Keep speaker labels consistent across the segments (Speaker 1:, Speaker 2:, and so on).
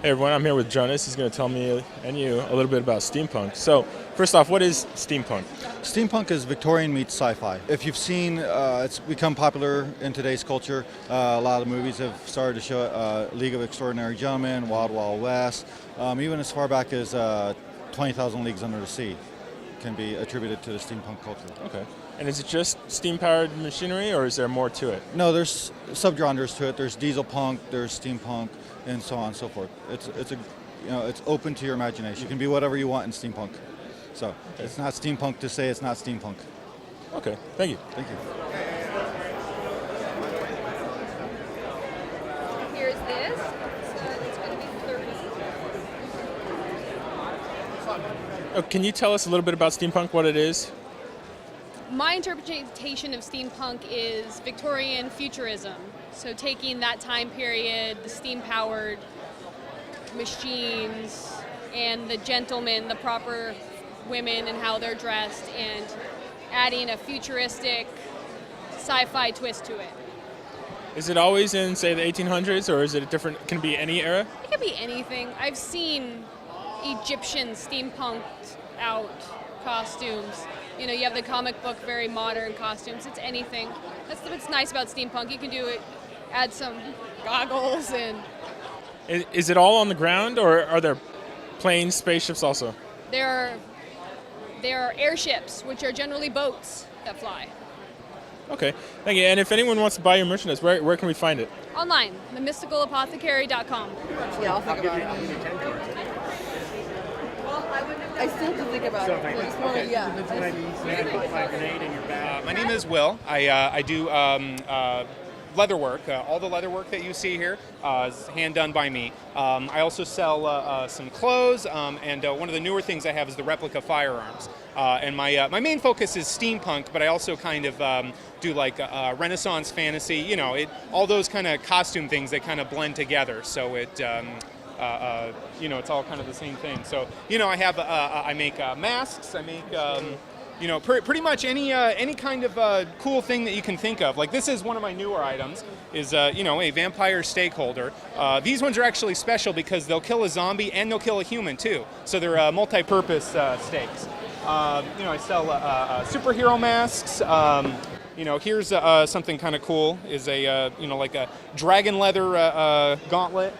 Speaker 1: Hey everyone, I'm here with Jonas. He's going to tell me and you a little bit about steampunk. So, first off, what is steampunk?
Speaker 2: Steampunk is Victorian meets sci-fi. If you've seen, it's become popular in today's culture. A lot of movies have started to show League of Extraordinary Gentlemen, Wild Wild West, even as far back as 20,000 Leagues Under the Sea can be attributed to the steampunk culture.
Speaker 1: Okay. And is it just steam-powered machinery, or is there more to it?
Speaker 2: No, there's subgenres to it. There's diesel punk, there's steampunk, and so on and so forth. It's open to your imagination. You can be whatever you want in steampunk. So It's not steampunk to say it's not steampunk.
Speaker 1: Okay, thank you.
Speaker 2: Thank you.
Speaker 3: Here's this. So it's going to be 30.
Speaker 1: Can you tell us a little bit about steampunk, what it is?
Speaker 3: My interpretation of steampunk is Victorian futurism. So taking that time period, the steam-powered machines, and the gentlemen, the proper women and how they're dressed, and adding a futuristic sci-fi twist to it.
Speaker 1: Is it always in, say, the 1800s, or is it a different, can it be any era?
Speaker 3: It could be anything. I've seen Egyptian steampunked out costumes. You know, you have the comic book, very modern costumes. It's anything. That's what's nice about steampunk. You can do it, add some goggles and...
Speaker 1: Is it all on the ground, or are there planes, spaceships also?
Speaker 3: There are airships, which are generally boats that fly.
Speaker 1: Okay, thank you. And if anyone wants to buy your merchandise, where can we find it?
Speaker 3: Online, themysticalapothecary.com.
Speaker 4: Yeah, I'll think about it. I still have to think about it. It's more, yeah.
Speaker 5: My name is Will. I do leather work. All the leather work that you see here is hand done by me. I also sell some clothes, and one of the newer things I have is the replica firearms. And my main focus is steampunk, but I also kind of do like Renaissance fantasy. You know, all those kind of costume things that kind of blend together. So it's all kind of the same thing. So, I make masks. I make, pretty much any kind of cool thing that you can think of. Like this is one of my newer items, is a vampire stakeholder. These ones are actually special because they'll kill a zombie and they'll kill a human too. So they're multi-purpose stakes. I sell superhero masks. Here's something kind of cool. Is like a dragon leather gauntlet.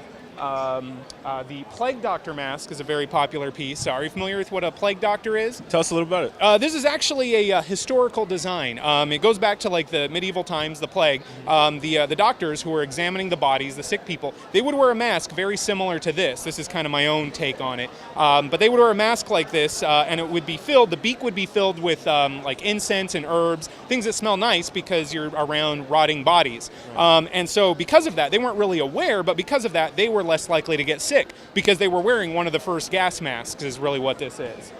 Speaker 5: The Plague Doctor mask is a very popular piece. Are you familiar with what a Plague Doctor is?
Speaker 1: Tell us a little about it.
Speaker 5: This is actually a historical design. It goes back to like the medieval times, the plague. The doctors who were examining the bodies, the sick people, they would wear a mask very similar to this. This is kind of my own take on it. But they would wear a mask like this, and it would be filled, the beak would be filled with like incense and herbs, things that smell nice because you're around rotting bodies. And so because of that, they weren't really aware, but because of that, they were less likely to get sick because they were wearing one of the first gas masks is really what this is.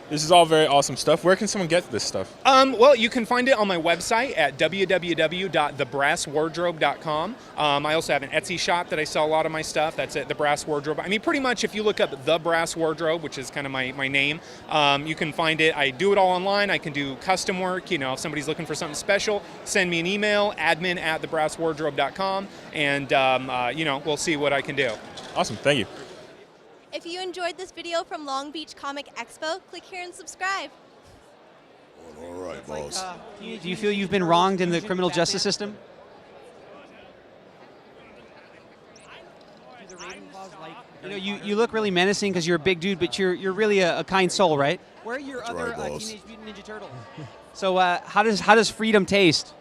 Speaker 1: This is all very awesome stuff. Where can someone get this stuff?
Speaker 5: Well, you can find it on my website at www.thebrasswardrobe.com. I also have an Etsy shop that I sell a lot of my stuff. That's at The Brass Wardrobe. I mean, pretty much if you look up The Brass Wardrobe, which is kind of my name, you can find it. I do it all online. I can do custom work. If somebody's looking for something special, send me an email, admin@thebrasswardrobe.com, and, we'll see what I can do.
Speaker 1: Awesome. Thank you.
Speaker 6: If you enjoyed this video from Long Beach Comic Expo, click here and subscribe.
Speaker 7: All right, boss.
Speaker 8: Do you feel you've been wronged in the criminal justice system? You look really menacing because you're a big dude, but you're really a kind soul, right? Where are your other Teenage Mutant Ninja Turtles? So how does freedom taste?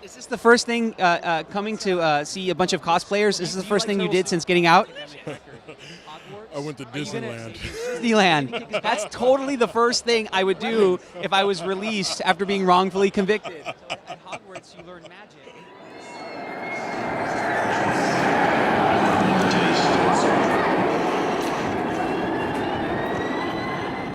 Speaker 8: Is this the first thing coming to see a bunch of cosplayers? Is this the first thing you did since getting out?
Speaker 7: I went to Disneyland.
Speaker 8: Disneyland. That's totally the first thing I would do if I was released after being wrongfully convicted. At Hogwarts, you learn magic.